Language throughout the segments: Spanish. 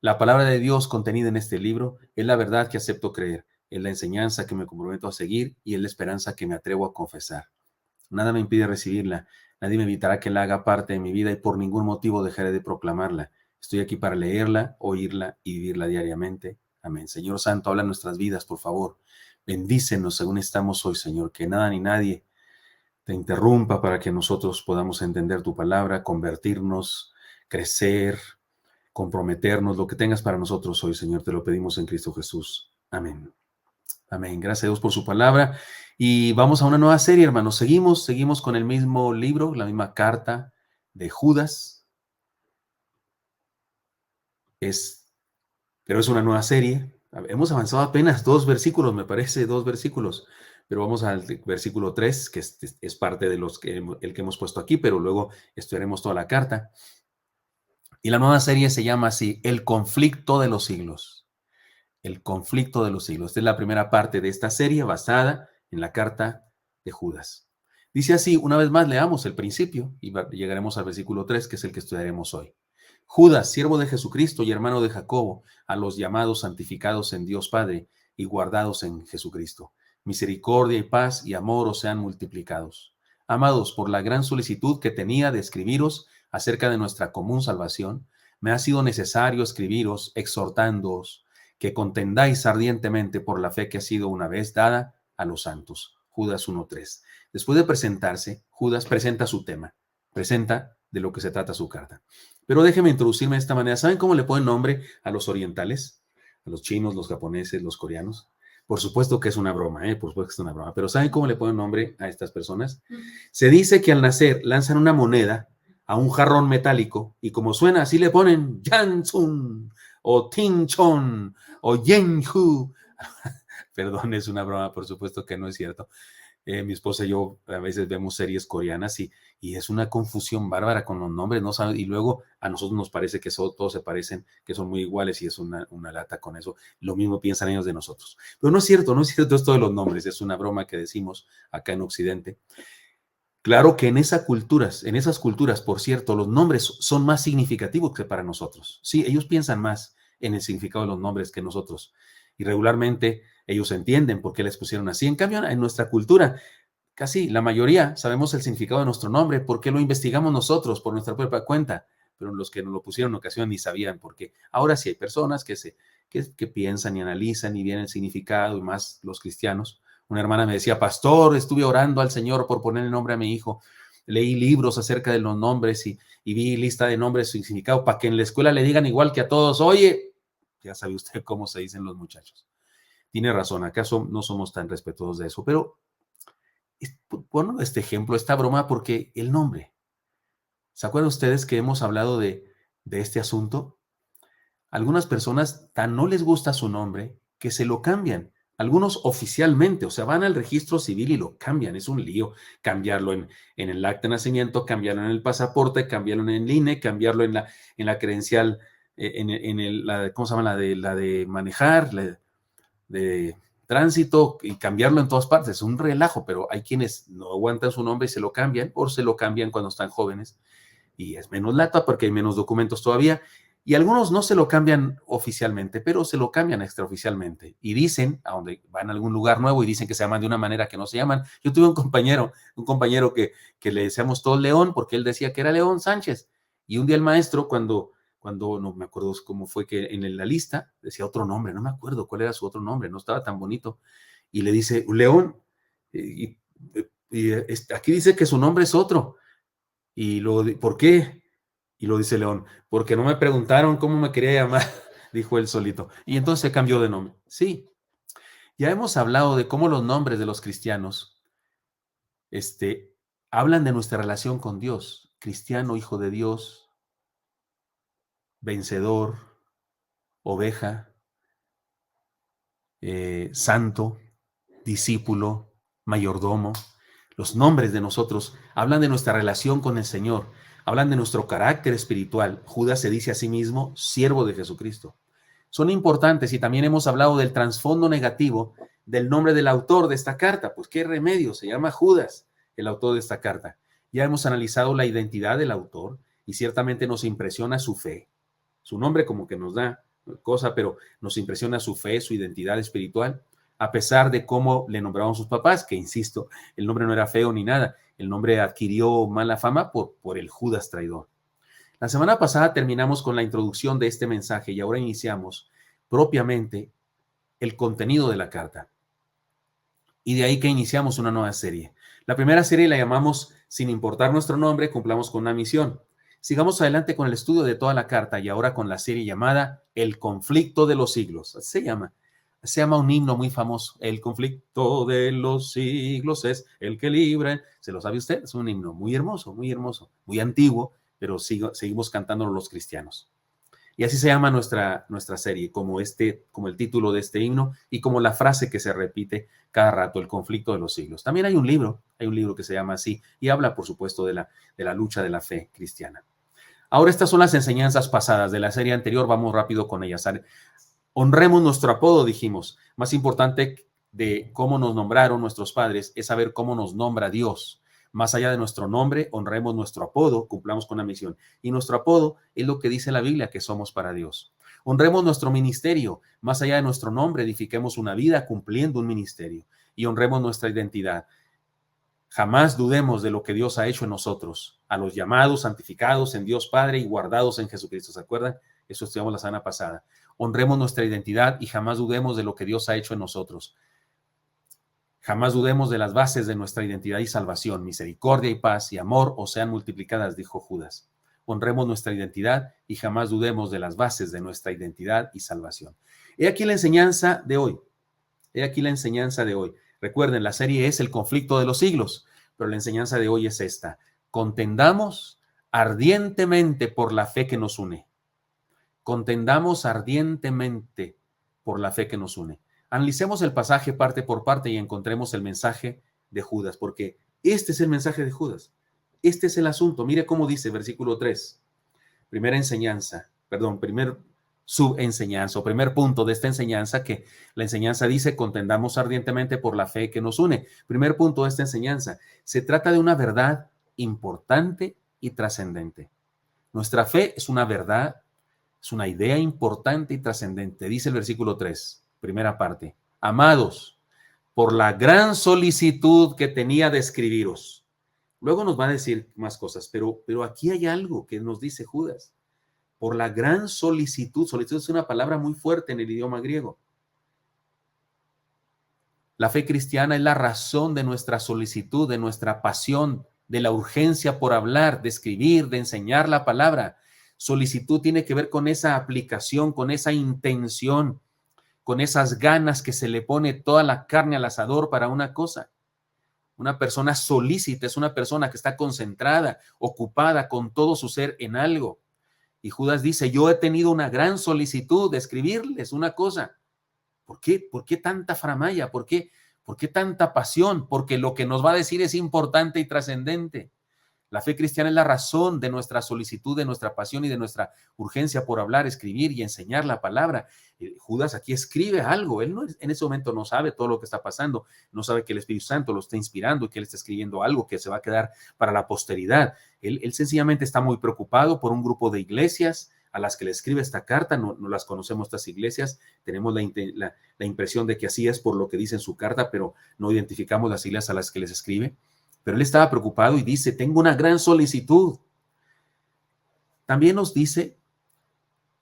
La palabra de Dios contenida en este libro es la verdad que acepto creer, es la enseñanza que me comprometo a seguir y es la esperanza que me atrevo a confesar. Nada me impide recibirla, nadie me evitará que la haga parte de mi vida y por ningún motivo dejaré de proclamarla. Estoy aquí para leerla, oírla y vivirla diariamente. Amén. Señor Santo, habla en nuestras vidas, por favor. Bendícenos según estamos hoy, Señor, que nada ni nadie te interrumpa para que nosotros podamos entender tu palabra, convertirnos, crecer, comprometernos, lo que tengas para nosotros hoy, Señor, te lo pedimos en Cristo Jesús. Amén. Amén. Gracias a Dios por su palabra. Y vamos a una nueva serie, hermanos. Seguimos con el mismo libro, la misma carta de Judas. Pero es una nueva serie. Hemos avanzado apenas 2 versículos, me parece, 2 versículos. Pero vamos al versículo 3, que es parte de el que hemos puesto aquí, pero luego estudiaremos toda la carta. Y la nueva serie se llama así, El conflicto de los siglos. El conflicto de los siglos. Esta es la primera parte de esta serie basada en la carta de Judas. Dice así, una vez más leamos el principio y llegaremos al versículo 3, que es el que estudiaremos hoy. Judas, siervo de Jesucristo y hermano de Jacobo, a los llamados santificados en Dios Padre y guardados en Jesucristo. Misericordia y paz y amor os sean multiplicados. Amados, por la gran solicitud que tenía de escribiros acerca de nuestra común salvación, me ha sido necesario escribiros exhortándoos que contendáis ardientemente por la fe que ha sido una vez dada a los santos. Judas 1:3. Después de presentarse, Judas presenta su tema, presenta de lo que se trata su carta. Pero déjenme introducirme de esta manera. ¿Saben cómo le ponen nombre a los orientales? A los chinos, los japoneses, los coreanos. Por supuesto que es una broma, por supuesto que es una broma. Pero ¿saben cómo le ponen nombre a estas personas? Se dice que al nacer lanzan una moneda a un jarrón metálico y como suena así le ponen Jansun o Tinchon o Yenhu. Perdón, es una broma, por supuesto que no es cierto. Mi esposa y yo a veces vemos series coreanas y es una confusión bárbara con los nombres, ¿no? Y luego a nosotros nos parece que todos se parecen, que son muy iguales y es una lata con eso. Lo mismo piensan ellos de nosotros. Pero no es cierto esto de los nombres, es una broma que decimos acá en Occidente. Claro que en esas culturas, por cierto, los nombres son más significativos que para nosotros. Sí, ellos piensan más en el significado de los nombres que nosotros. Y regularmente ellos entienden por qué les pusieron así. En cambio, en nuestra cultura, casi la mayoría sabemos el significado de nuestro nombre porque lo investigamos nosotros por nuestra propia cuenta, pero los que nos lo pusieron en ocasión ni sabían por qué. Ahora sí hay personas que piensan y analizan y vienen el significado, y más los cristianos. Una hermana me decía, pastor, estuve orando al Señor por poner el nombre a mi hijo. Leí libros acerca de los nombres y vi lista de nombres y significado para que en la escuela le digan igual que a todos, oye, ya sabe usted cómo se dicen los muchachos. Tiene razón, acaso no somos tan respetuosos de eso, pero bueno, este ejemplo, esta broma, porque el nombre. ¿Se acuerdan ustedes que hemos hablado de este asunto? Algunas personas tan no les gusta su nombre que se lo cambian. Algunos oficialmente, o sea, van al registro civil y lo cambian. Es un lío cambiarlo en el acta de nacimiento, cambiarlo en el pasaporte, cambiarlo en el INE, cambiarlo en la credencial, ¿cómo se llama? La de manejar, de tránsito y cambiarlo en todas partes. Es un relajo, pero hay quienes no aguantan su nombre y se lo cambian o se lo cambian cuando están jóvenes y es menos lata porque hay menos documentos todavía. Y algunos no se lo cambian oficialmente, pero se lo cambian extraoficialmente. Y dicen, a donde van a algún lugar nuevo y dicen que se llaman de una manera que no se llaman. Yo tuve un compañero que le decíamos todo León porque él decía que era León Sánchez. Y un día el maestro, cuando no me acuerdo cómo fue que en la lista decía otro nombre, no me acuerdo cuál era su otro nombre, no estaba tan bonito. Y le dice, León, aquí dice que su nombre es otro. Y luego, ¿por qué? Y lo dice León, porque no me preguntaron cómo me quería llamar, dijo él solito. Y entonces se cambió de nombre. Sí, ya hemos hablado de cómo los nombres de los cristianos hablan de nuestra relación con Dios. Cristiano, hijo de Dios, vencedor, oveja, santo, discípulo, mayordomo. Los nombres de nosotros hablan de nuestra relación con el Señor, hablan de nuestro carácter espiritual. Judas se dice a sí mismo siervo de Jesucristo. Son importantes y también hemos hablado del trasfondo negativo del nombre del autor de esta carta. Pues qué remedio, se llama Judas, el autor de esta carta. Ya hemos analizado la identidad del autor y ciertamente nos impresiona su fe. Su nombre como que nos da cosa, pero nos impresiona su fe, su identidad espiritual, a pesar de cómo le nombraban sus papás, que insisto, el nombre no era feo ni nada, el nombre adquirió mala fama por el Judas traidor. La semana pasada terminamos con la introducción de este mensaje y ahora iniciamos propiamente el contenido de la carta. Y de ahí que iniciamos una nueva serie. La primera serie la llamamos Sin importar nuestro nombre, cumplamos con una misión. Sigamos adelante con el estudio de toda la carta y ahora con la serie llamada El conflicto de los siglos. Así se llama un himno muy famoso. El conflicto de los siglos es el que libra. ¿Se lo sabe usted? Es un himno muy hermoso, muy antiguo, pero seguimos cantándolo los cristianos. Y así se llama nuestra serie, como el título de este himno y como la frase que se repite cada rato, el conflicto de los siglos. También hay un libro que se llama así y habla, por supuesto, de la lucha de la fe cristiana. Ahora, estas son las enseñanzas pasadas de la serie anterior, vamos rápido con ellas. Honremos nuestro apodo, dijimos. Más importante de cómo nos nombraron nuestros padres es saber cómo nos nombra Dios. Más allá de nuestro nombre, honremos nuestro apodo, cumplamos con la misión. Y nuestro apodo es lo que dice la Biblia que somos para Dios. Honremos nuestro ministerio. Más allá de nuestro nombre, edifiquemos una vida cumpliendo un ministerio. Y honremos nuestra identidad. Jamás dudemos de lo que Dios ha hecho en nosotros. A los llamados, santificados en Dios Padre y guardados en Jesucristo. ¿Se acuerdan? Eso estudiamos la semana pasada. Honremos nuestra identidad y jamás dudemos de lo que Dios ha hecho en nosotros. Jamás dudemos de las bases de nuestra identidad y salvación. Misericordia y paz y amor os sean multiplicadas, dijo Judas. Honremos nuestra identidad y jamás dudemos de las bases de nuestra identidad y salvación. He aquí la enseñanza de hoy. Recuerden, la serie es El conflicto de los siglos, pero la enseñanza de hoy es esta. Contendamos ardientemente por la fe que nos une. Contendamos ardientemente por la fe que nos une. Analicemos el pasaje parte por parte y encontremos el mensaje de Judas, porque este es el mensaje de Judas. Este es el asunto. Mire cómo dice versículo 3. Primer subenseñanza o primer punto de esta enseñanza, que la enseñanza dice: contendamos ardientemente por la fe que nos une. Primer punto de esta enseñanza. Se trata de una verdad importante y trascendente. Nuestra fe es una verdad, es una idea importante y trascendente. Dice el versículo 3. Primera parte. Amados, por la gran solicitud que tenía de escribiros. Luego nos va a decir más cosas, pero aquí hay algo que nos dice Judas. Por la gran solicitud. Solicitud es una palabra muy fuerte en el idioma griego. La fe cristiana es la razón de nuestra solicitud, de nuestra pasión, de la urgencia por hablar, de escribir, de enseñar la palabra. Solicitud tiene que ver con esa aplicación, con esa intención, con esas ganas que se le pone toda la carne al asador para una cosa. Una persona solícita es una persona que está concentrada, ocupada con todo su ser en algo. Y Judas dice: yo he tenido una gran solicitud de escribirles una cosa. ¿Por qué? ¿Por qué tanta faramalla? ¿Por qué tanta pasión? Porque lo que nos va a decir es importante y trascendente. La fe cristiana es la razón de nuestra solicitud, de nuestra pasión y de nuestra urgencia por hablar, escribir y enseñar la palabra. Judas aquí escribe algo. Él en ese momento no sabe todo lo que está pasando, no sabe que el Espíritu Santo lo está inspirando y que él está escribiendo algo que se va a quedar para la posteridad. Él sencillamente está muy preocupado por un grupo de iglesias a las que le escribe esta carta. No las conocemos, estas iglesias. Tenemos la impresión de que así es por lo que dice en su carta, pero no identificamos las iglesias a las que les escribe. Pero él estaba preocupado y dice: tengo una gran solicitud. También nos dice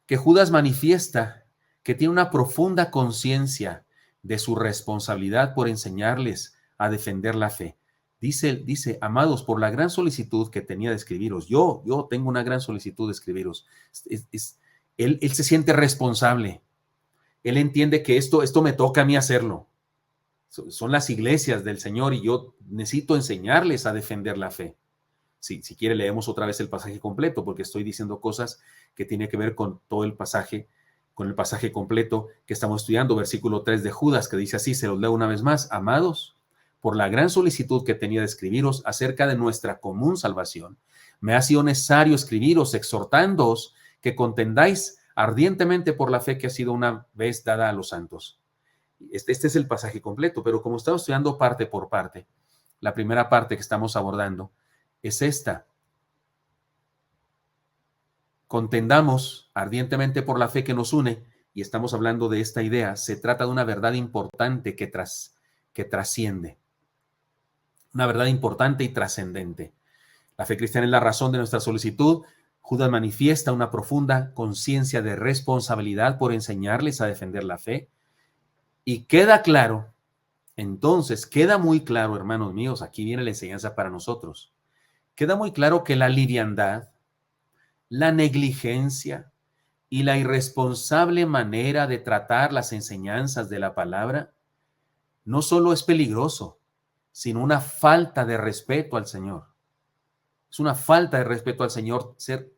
que Judas manifiesta que tiene una profunda conciencia de su responsabilidad por enseñarles a defender la fe. Dice: amados, por la gran solicitud que tenía de escribiros, yo tengo una gran solicitud de escribiros. Él se siente responsable. Él entiende que esto me toca a mí hacerlo. Son las iglesias del Señor y yo necesito enseñarles a defender la fe. Si quiere, leemos otra vez el pasaje completo, porque estoy diciendo cosas que tienen que ver con todo el pasaje, con el pasaje completo que estamos estudiando, versículo 3 de Judas, que dice así, se los leo una vez más: amados, por la gran solicitud que tenía de escribiros acerca de nuestra común salvación, me ha sido necesario escribiros exhortándoos que contendáis ardientemente por la fe que ha sido una vez dada a los santos. Este es el pasaje completo, pero como estamos estudiando parte por parte, la primera parte que estamos abordando es esta. Contendamos ardientemente por la fe que nos une, y estamos hablando de esta idea, se trata de una verdad importante que trasciende, una verdad importante y trascendente. La fe cristiana es la razón de nuestra solicitud. Judas manifiesta una profunda conciencia de responsabilidad por enseñarles a defender la fe. Y queda claro, entonces, queda muy claro, hermanos míos, aquí viene la enseñanza para nosotros. Queda muy claro que la liviandad, la negligencia y la irresponsable manera de tratar las enseñanzas de la palabra no solo es peligroso, sino una falta de respeto al Señor. Es una falta de respeto al Señor ser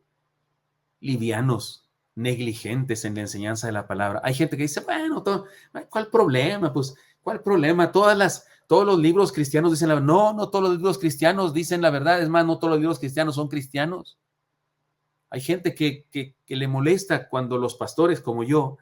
livianos, negligentes en la enseñanza de la palabra. Hay gente que dice, bueno, ¿cuál problema? Pues, ¿cuál problema? Todos los libros cristianos dicen la verdad. No, no todos los libros cristianos dicen la verdad. Es más, no todos los libros cristianos son cristianos. Hay gente que le molesta cuando los pastores como yo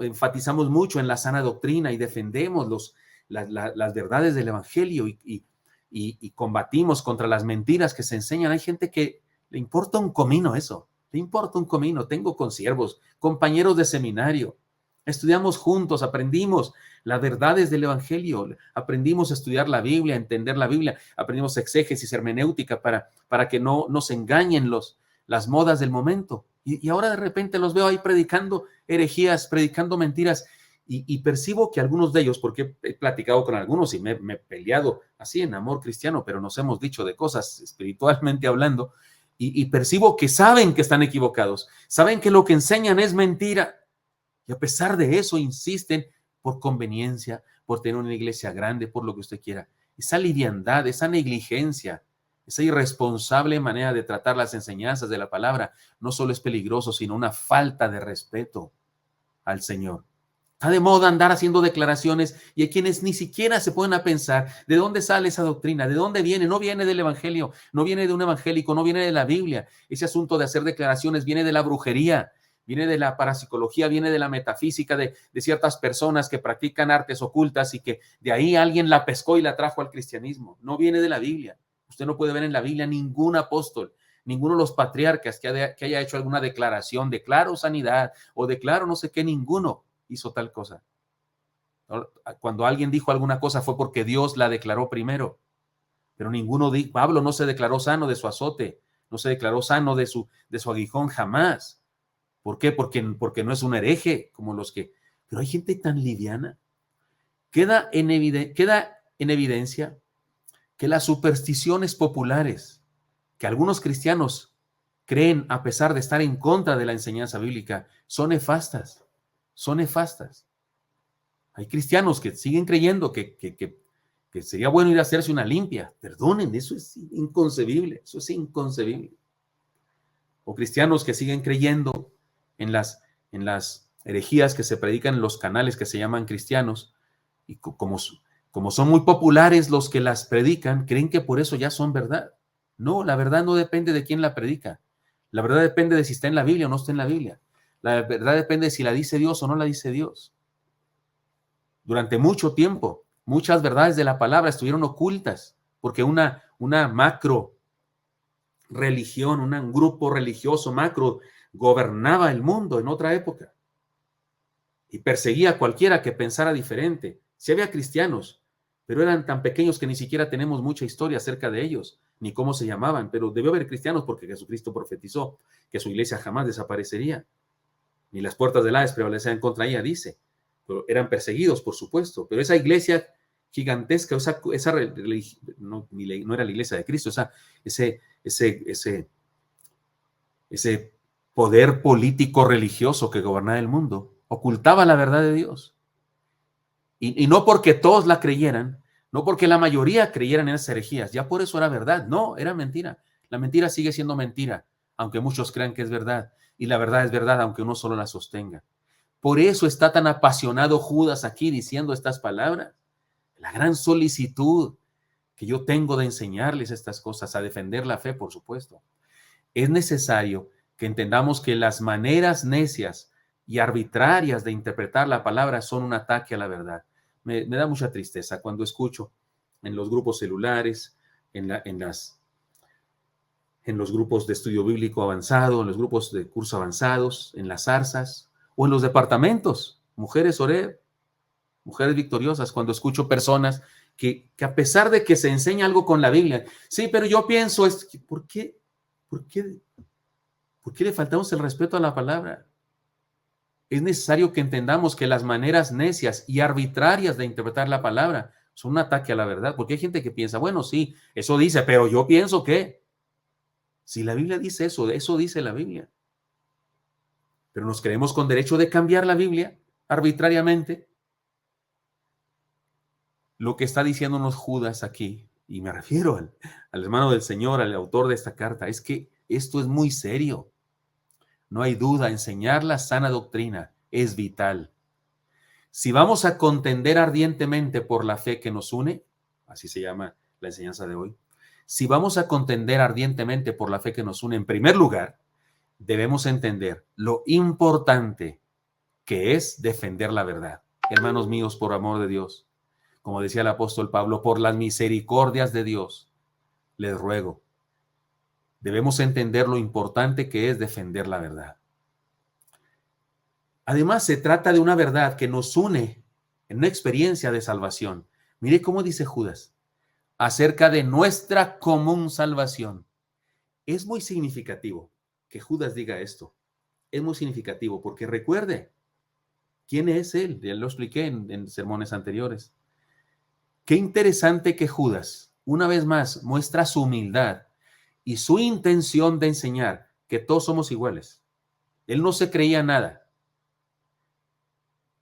enfatizamos mucho en la sana doctrina y defendemos las verdades del evangelio y combatimos contra las mentiras que se enseñan. Hay gente que le importa un comino eso. Le importa un comino. Tengo consiervos, compañeros de seminario. Estudiamos juntos, aprendimos las verdades del evangelio, aprendimos a estudiar la Biblia, a entender la Biblia, aprendimos exégesis, hermenéutica para que no nos engañen las modas del momento. Y ahora de repente los veo ahí predicando herejías, predicando mentiras, y percibo que algunos de ellos, porque he platicado con algunos y me he peleado así en amor cristiano, pero nos hemos dicho de cosas espiritualmente hablando, y percibo que saben que están equivocados, saben que lo que enseñan es mentira, y a pesar de eso insisten por conveniencia, por tener una iglesia grande, por lo que usted quiera. Esa liviandad, esa negligencia, esa irresponsable manera de tratar las enseñanzas de la palabra no solo es peligroso, sino una falta de respeto al Señor. Está de moda andar haciendo declaraciones y hay quienes ni siquiera se ponen a pensar de dónde sale esa doctrina, de dónde viene. No viene del evangelio, no viene de un evangélico, no viene de la Biblia. Ese asunto de hacer declaraciones viene de la brujería, viene de la parapsicología, viene de la metafísica de ciertas personas que practican artes ocultas y que de ahí alguien la pescó y la trajo al cristianismo. No viene de la Biblia. Usted no puede ver en la Biblia ningún apóstol, ninguno de los patriarcas que haya hecho alguna declaración, declaro sanidad o declaro no sé qué, ninguno hizo tal cosa. Cuando alguien dijo alguna cosa fue porque Dios la declaró primero, pero Pablo no se declaró sano de su azote, no se declaró sano de su aguijón jamás. ¿Por qué? Porque no es un hereje como los que... Pero hay gente tan liviana. Queda en evidencia que las supersticiones populares que algunos cristianos creen a pesar de estar en contra de la enseñanza bíblica son nefastas. Son nefastas. Hay cristianos que siguen creyendo que sería bueno ir a hacerse una limpia. Perdonen, eso es inconcebible. Eso es inconcebible. O cristianos que siguen creyendo en las herejías que se predican en los canales que se llaman cristianos, y como son muy populares los que las predican, creen que por eso ya son verdad. No, la verdad no depende de quién la predica. La verdad depende de si está en la Biblia o no está en la Biblia. La verdad depende de si la dice Dios o no la dice Dios. Durante mucho tiempo, muchas verdades de la palabra estuvieron ocultas porque una macro religión, un grupo religioso macro gobernaba el mundo en otra época y perseguía a cualquiera que pensara diferente. Sí había cristianos, pero eran tan pequeños que ni siquiera tenemos mucha historia acerca de ellos, ni cómo se llamaban, pero debió haber cristianos porque Jesucristo profetizó que su iglesia jamás desaparecería, ni las puertas del Hades prevalecerían contra ella, dice. Pero eran perseguidos, por supuesto, pero esa iglesia gigantesca, no era la iglesia de Cristo, ese poder político religioso que gobernaba el mundo, ocultaba la verdad de Dios. Y no porque todos la creyeran, no porque la mayoría creyeran en esas herejías, ya por eso era verdad. No, era mentira. La mentira sigue siendo mentira, aunque muchos crean que es verdad. Y la verdad es verdad, aunque uno solo la sostenga. Por eso está tan apasionado Judas aquí diciendo estas palabras. La gran solicitud que yo tengo de enseñarles estas cosas, a defender la fe, por supuesto. Es necesario que entendamos que las maneras necias y arbitrarias de interpretar la palabra son un ataque a la verdad. Me da mucha tristeza cuando escucho en los grupos celulares, en los grupos de estudio bíblico avanzado, en los grupos de curso avanzados, en las zarzas, o en los departamentos, mujeres oré, mujeres victoriosas, cuando escucho personas que a pesar de que se enseña algo con la Biblia, sí, pero yo pienso, ¿por qué? ¿Por qué? ¿Por qué le faltamos el respeto a la palabra? Es necesario que entendamos que las maneras necias y arbitrarias de interpretar la palabra son un ataque a la verdad, porque hay gente que piensa, bueno, sí, eso dice, pero yo pienso que, si la Biblia dice eso, eso dice la Biblia. Pero nos creemos con derecho de cambiar la Biblia arbitrariamente. Lo que está diciéndonos Judas aquí, y me refiero al hermano del Señor, al autor de esta carta, es que esto es muy serio. No hay duda, enseñar la sana doctrina es vital. Si vamos a contender ardientemente por la fe que nos une, así se llama la enseñanza de hoy, si vamos a contender ardientemente por la fe que nos une, en primer lugar, debemos entender lo importante que es defender la verdad. Hermanos míos, por amor de Dios, como decía el apóstol Pablo, por las misericordias de Dios, les ruego, debemos entender lo importante que es defender la verdad. Además, se trata de una verdad que nos une en una experiencia de salvación. Mire cómo dice Judas, acerca de nuestra común salvación. Es muy significativo que Judas diga esto. Es muy significativo porque recuerde, ¿quién es él? Ya lo expliqué en sermones anteriores. Qué interesante que Judas, una vez más, muestra su humildad y su intención de enseñar que todos somos iguales. Él no se creía nada.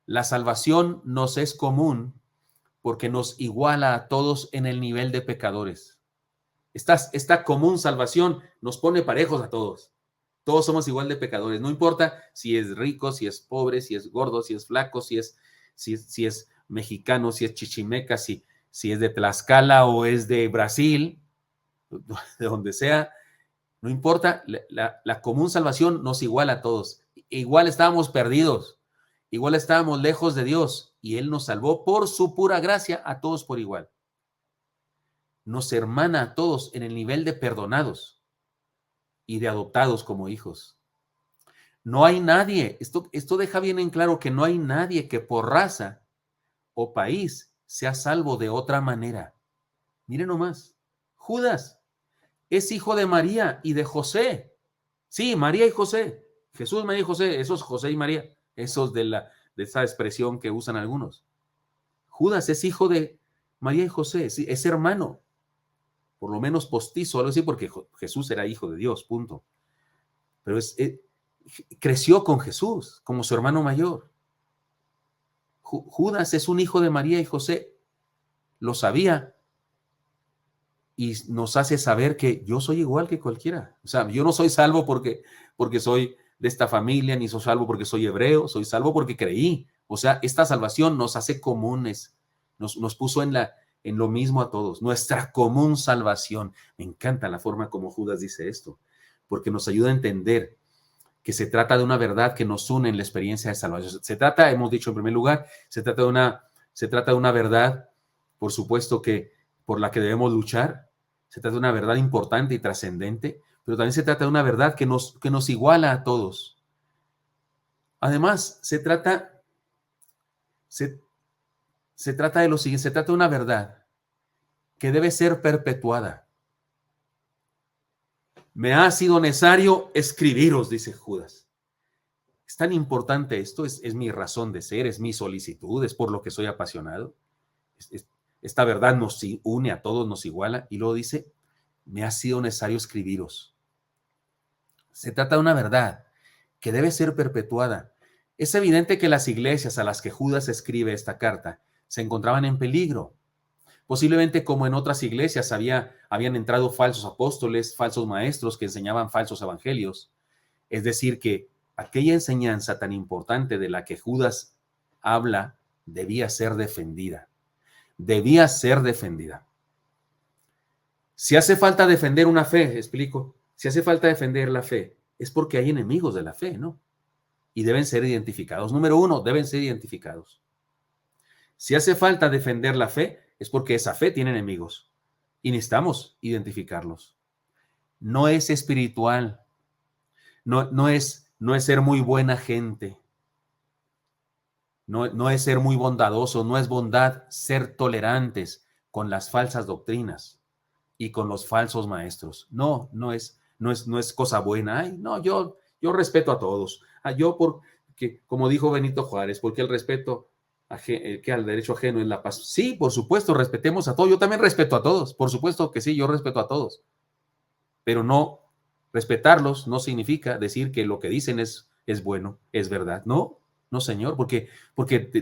La salvación nos es común porque nos iguala a todos en el nivel de pecadores. Esta común salvación nos pone parejos a todos. Todos somos igual de pecadores. No importa si es rico, si es pobre, si es gordo, si es flaco, si es mexicano, si es chichimeca, si es de Tlaxcala o es de Brasil, de donde sea. No importa, la común salvación nos iguala a todos. Igual estábamos perdidos, igual estábamos lejos de Dios y Él nos salvó por su pura gracia a todos por igual. Nos hermana a todos en el nivel de perdonados y de adoptados como hijos. No hay nadie, esto deja bien en claro que no hay nadie que por raza o país sea salvo de otra manera. Miren nomás, Judas es hijo de María y de José. Sí, María y José. Jesús, María y José, esos José y María, esos de esa expresión que usan algunos. Judas es hijo de María y José, es hermano, por lo menos postizo, algo así, porque Jesús era hijo de Dios, punto. Pero creció con Jesús como su hermano mayor. Judas es un hijo de María y José, lo sabía, y nos hace saber que yo soy igual que cualquiera. O sea, yo no soy salvo porque soy de esta familia, ni soy salvo porque soy hebreo, soy salvo porque creí. O sea, esta salvación nos hace comunes, nos puso en lo mismo a todos, nuestra común salvación. Me encanta la forma como Judas dice esto, porque nos ayuda a entender que se trata de una verdad que nos une en la experiencia de salvación. Se trata, hemos dicho en primer lugar, se trata de una verdad, por supuesto, que por la que debemos luchar. Se trata de una verdad importante y trascendente, pero también se trata de una verdad que nos iguala a todos. Además, se trata de lo siguiente, se trata de una verdad que debe ser perpetuada. Me ha sido necesario escribiros, dice Judas. Es tan importante esto, es mi razón de ser, es mi solicitud, es por lo que soy apasionado. Esta verdad nos une a todos, nos iguala, y luego dice, me ha sido necesario escribiros. Se trata de una verdad que debe ser perpetuada. Es evidente que las iglesias a las que Judas escribe esta carta se encontraban en peligro. Posiblemente como en otras iglesias habían entrado falsos apóstoles, falsos maestros que enseñaban falsos evangelios. Es decir, que aquella enseñanza tan importante de la que Judas habla debía ser defendida. Debía ser defendida. Si hace falta defender una fe, explico, si hace falta defender la fe, es porque hay enemigos de la fe, ¿no? Y deben ser identificados. Número uno, deben ser identificados. Si hace falta defender la fe, es porque esa fe tiene enemigos y necesitamos identificarlos. No es espiritual, no es ser muy buena gente, no es ser muy bondadoso, no es bondad ser tolerantes con las falsas doctrinas y con los falsos maestros. No es cosa buena. Ay, no, yo respeto a todos. Yo porque, como dijo Benito Juárez, porque el respeto que al derecho ajeno es la paz. Sí, por supuesto, respetemos a todos. Yo también respeto a todos. Por supuesto que sí, yo respeto a todos. Pero no respetarlos no significa decir que lo que dicen es bueno, es verdad. No, no, señor, porque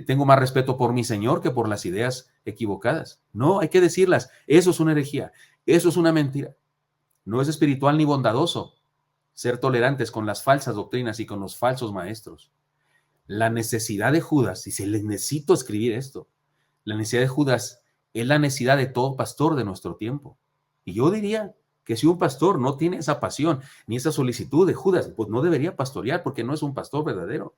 tengo más respeto por mi Señor que por las ideas equivocadas. No, hay que decirlas. Eso es una herejía. Eso es una mentira. No es espiritual ni bondadoso ser tolerantes con las falsas doctrinas y con los falsos maestros. La necesidad de Judas, y se les necesito escribir esto, la necesidad de Judas es la necesidad de todo pastor de nuestro tiempo. Y yo diría que si un pastor no tiene esa pasión ni esa solicitud de Judas, pues no debería pastorear porque no es un pastor verdadero.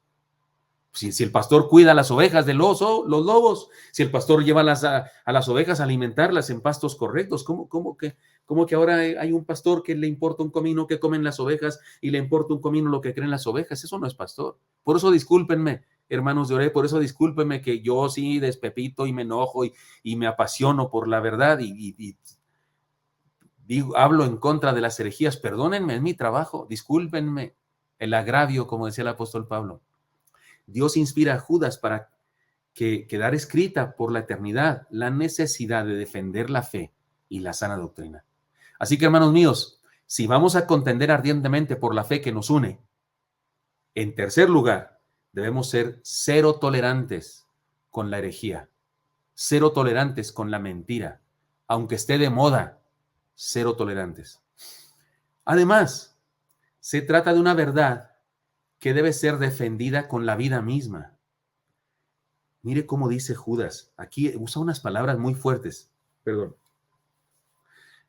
Si el pastor cuida las ovejas de los lobos, si el pastor lleva a las ovejas a alimentarlas en pastos correctos, ¿cómo que ahora hay un pastor que le importa un comino que comen las ovejas y le importa un comino lo que creen las ovejas? Eso no es pastor. Por eso discúlpenme, hermanos de Oré, por eso discúlpenme que yo sí despepito y me enojo y me apasiono por la verdad y digo, hablo en contra de las herejías. Perdónenme, es mi trabajo, discúlpenme el agravio, como decía el apóstol Pablo. Dios inspira a Judas para que quedara escrita por la eternidad la necesidad de defender la fe y la sana doctrina. Así que, hermanos míos, si vamos a contender ardientemente por la fe que nos une, en tercer lugar, debemos ser cero tolerantes con la herejía, cero tolerantes con la mentira, aunque esté de moda, cero tolerantes. Además, se trata de una verdad que debe ser defendida con la vida misma. Mire cómo dice Judas. Aquí usa unas palabras muy fuertes. Perdón.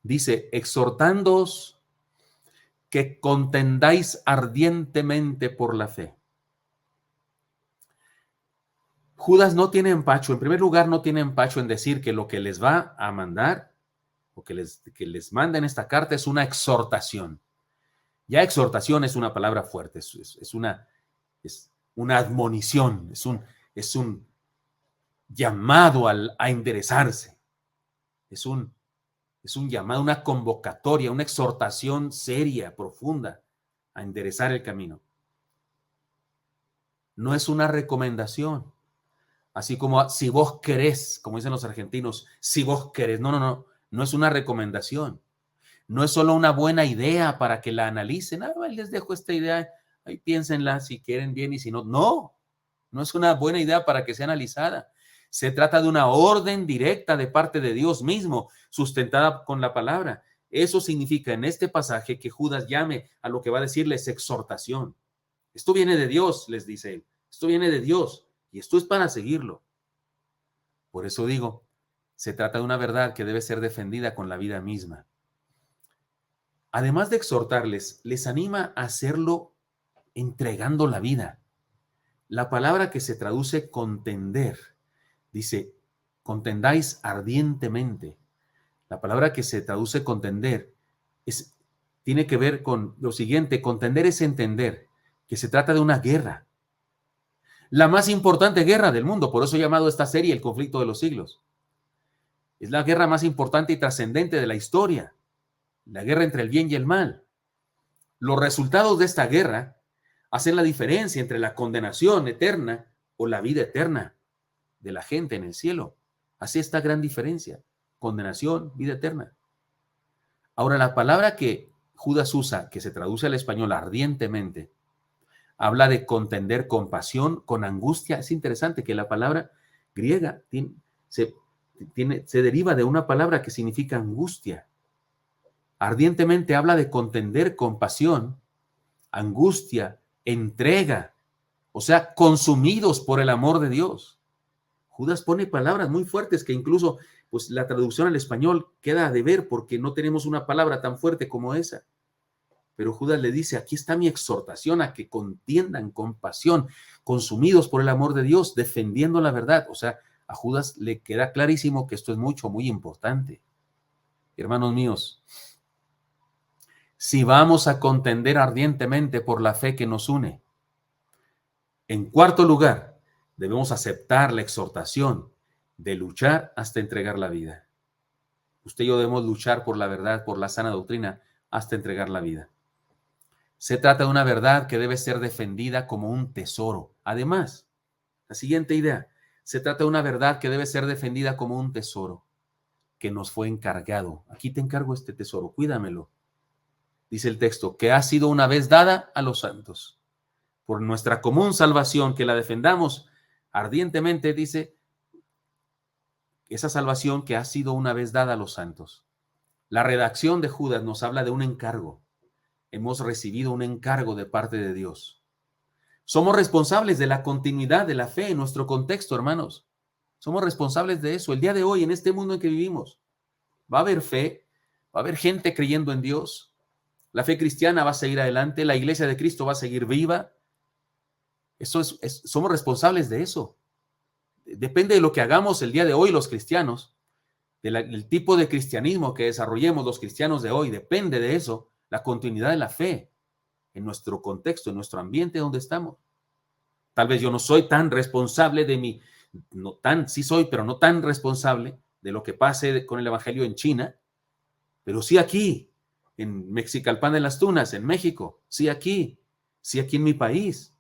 Dice, exhortándoos que contendáis ardientemente por la fe. Judas no tiene empacho. En primer lugar, no tiene empacho en decir que lo que les va a mandar o que les manda en esta carta es una exhortación. Ya exhortación es una palabra fuerte, es una admonición, es un llamado a enderezarse. Es un llamado, una convocatoria, una exhortación seria, profunda, a enderezar el camino. No es una recomendación. Así como si vos querés, como dicen los argentinos, si vos querés. No es una recomendación. No es solo una buena idea para que la analicen. Les dejo esta idea, ahí piénsenla si quieren bien y si no. No es una buena idea para que sea analizada. Se trata de una orden directa de parte de Dios mismo, sustentada con la palabra. Eso significa en este pasaje que Judas llame a lo que va a decirles exhortación. Esto viene de Dios, les dice él. Esto viene de Dios y esto es para seguirlo. Por eso digo, se trata de una verdad que debe ser defendida con la vida misma. Además de exhortarles, les anima a hacerlo entregando la vida. La palabra que se traduce contender, dice, contendáis ardientemente. La palabra que se traduce contender tiene que ver con lo siguiente. Contender es entender que se trata de una guerra. La más importante guerra del mundo, por eso he llamado esta serie El conflicto de los siglos. Es la guerra más importante y trascendente de la historia. La guerra entre el bien y el mal. Los resultados de esta guerra hacen la diferencia entre la condenación eterna o la vida eterna de la gente en el cielo. Hace esta gran diferencia. Condenación, vida eterna. Ahora, la palabra que Judas usa, que se traduce al español ardientemente, habla de contender con pasión, con angustia. Es interesante que la palabra griega se deriva de una palabra que significa angustia. Ardientemente habla de contender con pasión, angustia, entrega, o sea, consumidos por el amor de Dios. Judas pone palabras muy fuertes que incluso pues, la traducción al español queda a deber porque no tenemos una palabra tan fuerte como esa. Pero Judas le dice, aquí está mi exhortación a que contiendan con pasión, consumidos por el amor de Dios, defendiendo la verdad. O sea, a Judas le queda clarísimo que esto es muy importante. Hermanos míos, si vamos a contender ardientemente por la fe que nos une, en cuarto lugar, debemos aceptar la exhortación de luchar hasta entregar la vida. Usted y yo debemos luchar por la verdad, por la sana doctrina, hasta entregar la vida. Se trata de una verdad que debe ser defendida como un tesoro. Además, la siguiente idea, se trata de una verdad que debe ser defendida como un tesoro que nos fue encargado. Aquí te encargo este tesoro, cuídamelo. Dice el texto, que ha sido una vez dada a los santos. Por nuestra común salvación, que la defendamos ardientemente, dice, esa salvación que ha sido una vez dada a los santos. La redacción de Judas nos habla de un encargo. Hemos recibido un encargo de parte de Dios. Somos responsables de la continuidad de la fe en nuestro contexto, hermanos. Somos responsables de eso. El día de hoy, en este mundo en que vivimos, va a haber fe, va a haber gente creyendo en Dios. La fe cristiana va a seguir adelante, la iglesia de Cristo va a seguir viva. Somos responsables de eso. Depende de lo que hagamos el día de hoy los cristianos, del tipo de cristianismo que desarrollemos los cristianos de hoy, depende de eso, la continuidad de la fe en nuestro contexto, en nuestro ambiente donde estamos. Tal vez yo no soy tan responsable sí soy, pero no tan responsable de lo que pase con el evangelio en China, pero sí aquí, en Mexicalpan de las Tunas, en México, sí aquí en mi país,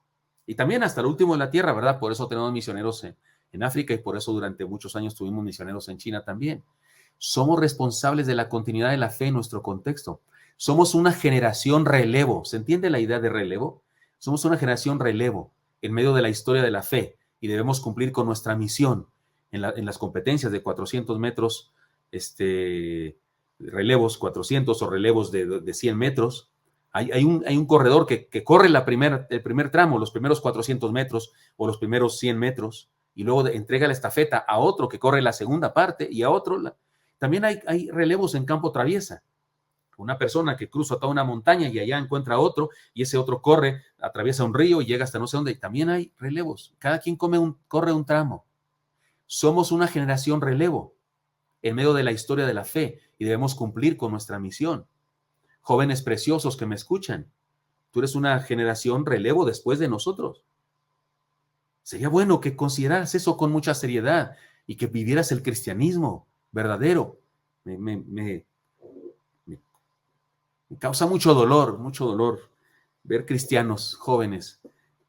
y también hasta el último de la tierra, ¿verdad? Por eso tenemos misioneros en África y por eso durante muchos años tuvimos misioneros en China también. Somos responsables de la continuidad de la fe en nuestro contexto. Somos una generación relevo. ¿Se entiende la idea de relevo? Somos una generación relevo en medio de la historia de la fe y debemos cumplir con nuestra misión en las competencias de 400 metros, relevos 400 o relevos de 100 metros. Hay un corredor que corre el primer tramo, los primeros 400 metros o los primeros 100 metros y luego entrega la estafeta a otro que corre la segunda parte y a otro. También hay relevos en campo traviesa. Una persona que cruza toda una montaña y allá encuentra a otro y ese otro corre, atraviesa un río y llega hasta no sé dónde. Y también hay relevos. Cada quien corre un tramo. Somos una generación relevo en medio de la historia de la fe y debemos cumplir con nuestra misión. Jóvenes preciosos que me escuchan, tú eres una generación relevo después de nosotros. Sería bueno que consideraras eso con mucha seriedad y que vivieras el cristianismo verdadero. Me causa mucho dolor ver cristianos jóvenes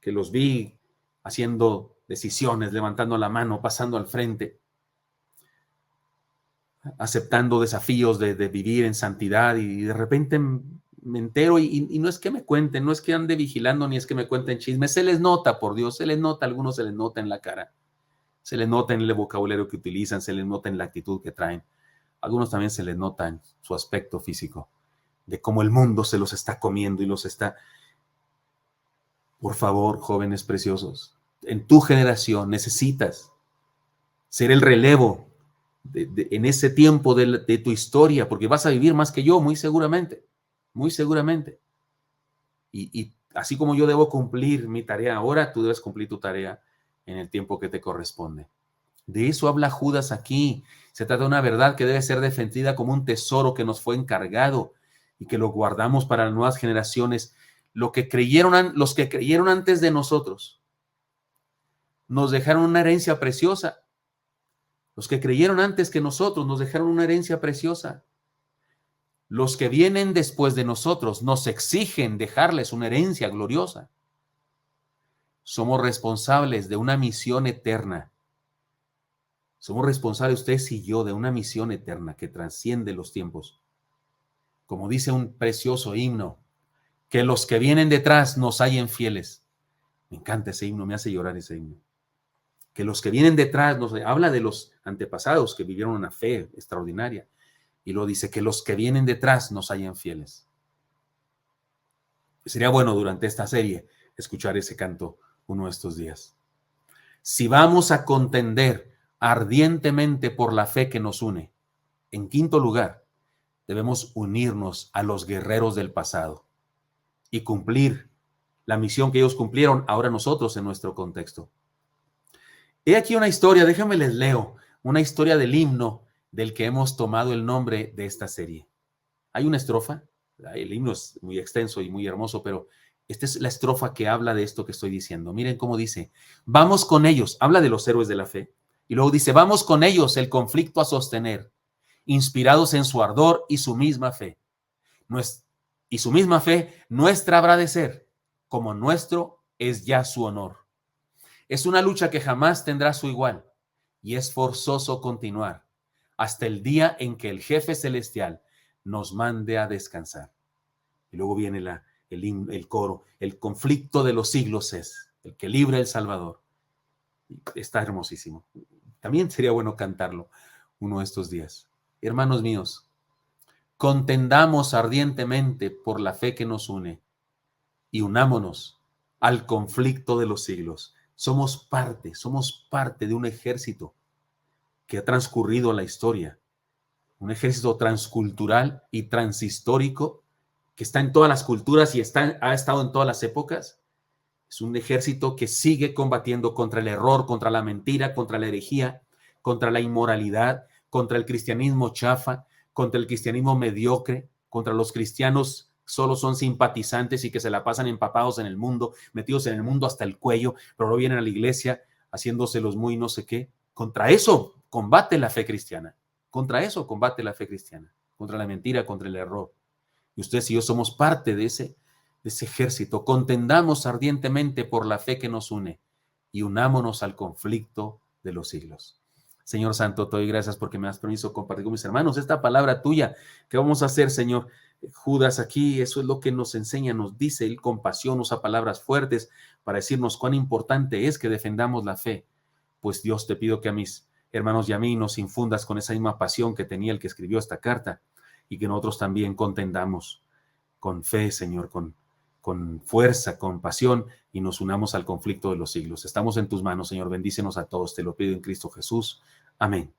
que los vi haciendo decisiones, levantando la mano, pasando al frente, aceptando desafíos de vivir en santidad y de repente me entero y no es que me cuenten, no es que ande vigilando ni es que me cuenten chismes, se les nota, por Dios, se les nota, a algunos se les nota en la cara, se les nota en el vocabulario que utilizan, se les nota en la actitud que traen, a algunos también se les nota en su aspecto físico, de cómo el mundo se los está comiendo y los está... Por favor, jóvenes preciosos, en tu generación necesitas ser el relevo en ese tiempo de tu historia, porque vas a vivir más que yo, muy seguramente, muy seguramente. Y así como yo debo cumplir mi tarea ahora, tú debes cumplir tu tarea en el tiempo que te corresponde. De eso habla Judas aquí. Se trata de una verdad que debe ser defendida como un tesoro que nos fue encargado y que lo guardamos para las nuevas generaciones. Los que creyeron antes de nosotros nos dejaron una herencia preciosa. Los que creyeron antes que nosotros nos dejaron una herencia preciosa. Los que vienen después de nosotros nos exigen dejarles una herencia gloriosa. Somos responsables de una misión eterna. Somos responsables, ustedes y yo, de una misión eterna que trasciende los tiempos. Como dice un precioso himno, que los que vienen detrás nos hallen fieles. Me encanta ese himno, me hace llorar ese himno. Que los que vienen detrás, habla de los antepasados que vivieron una fe extraordinaria. Y luego dice que los que vienen detrás nos hallen fieles. Sería bueno durante esta serie escuchar ese canto uno de estos días. Si vamos a contender ardientemente por la fe que nos une, en quinto lugar, debemos unirnos a los guerreros del pasado y cumplir la misión que ellos cumplieron ahora nosotros en nuestro contexto. He aquí una historia, déjenme les leo, una historia del himno del que hemos tomado el nombre de esta serie. Hay una estrofa, el himno es muy extenso y muy hermoso, pero Esta es la estrofa que habla de esto que estoy diciendo. Miren cómo dice, vamos con ellos, habla de los héroes de la fe. Y luego dice, vamos con ellos el conflicto a sostener, inspirados en su ardor y su misma fe. Y su misma fe, nuestra habrá de ser, como nuestro es ya su honor. Es una lucha que jamás tendrá su igual, y es forzoso continuar hasta el día en que el jefe celestial nos mande a descansar. Y luego viene el coro, el conflicto de los siglos es, el que libra el Salvador. Está hermosísimo. También sería bueno cantarlo uno de estos días. Hermanos míos, contendamos ardientemente por la fe que nos une y unámonos al conflicto de los siglos. Somos parte de un ejército que ha transcurrido la historia, un ejército transcultural y transhistórico que está en todas las culturas y ha estado en todas las épocas. Es un ejército que sigue combatiendo contra el error, contra la mentira, contra la herejía, contra la inmoralidad, contra el cristianismo chafa, contra el cristianismo mediocre, contra los cristianos solo son simpatizantes y que se la pasan empapados en el mundo, metidos en el mundo hasta el cuello, pero no vienen a la iglesia haciéndose los muy no sé qué. Contra eso combate la fe cristiana. Contra eso combate la fe cristiana. Contra la mentira, contra el error. Y ustedes y yo somos parte de ese ejército. Contendamos ardientemente por la fe que nos une y unámonos al conflicto de los siglos. Señor Santo, te doy gracias porque me das permiso compartir con mis hermanos esta palabra tuya. ¿Qué vamos a hacer, Señor? Judas aquí, eso es lo que nos enseña, nos dice, él con pasión usa palabras fuertes para decirnos cuán importante es que defendamos la fe. Pues Dios, te pido que a mis hermanos y a mí nos infundas con esa misma pasión que tenía el que escribió esta carta y que nosotros también contendamos con fe, Señor, con fuerza, con pasión y nos unamos al conflicto de los siglos. Estamos en tus manos, Señor. Bendícenos a todos. Te lo pido en Cristo Jesús. Amén.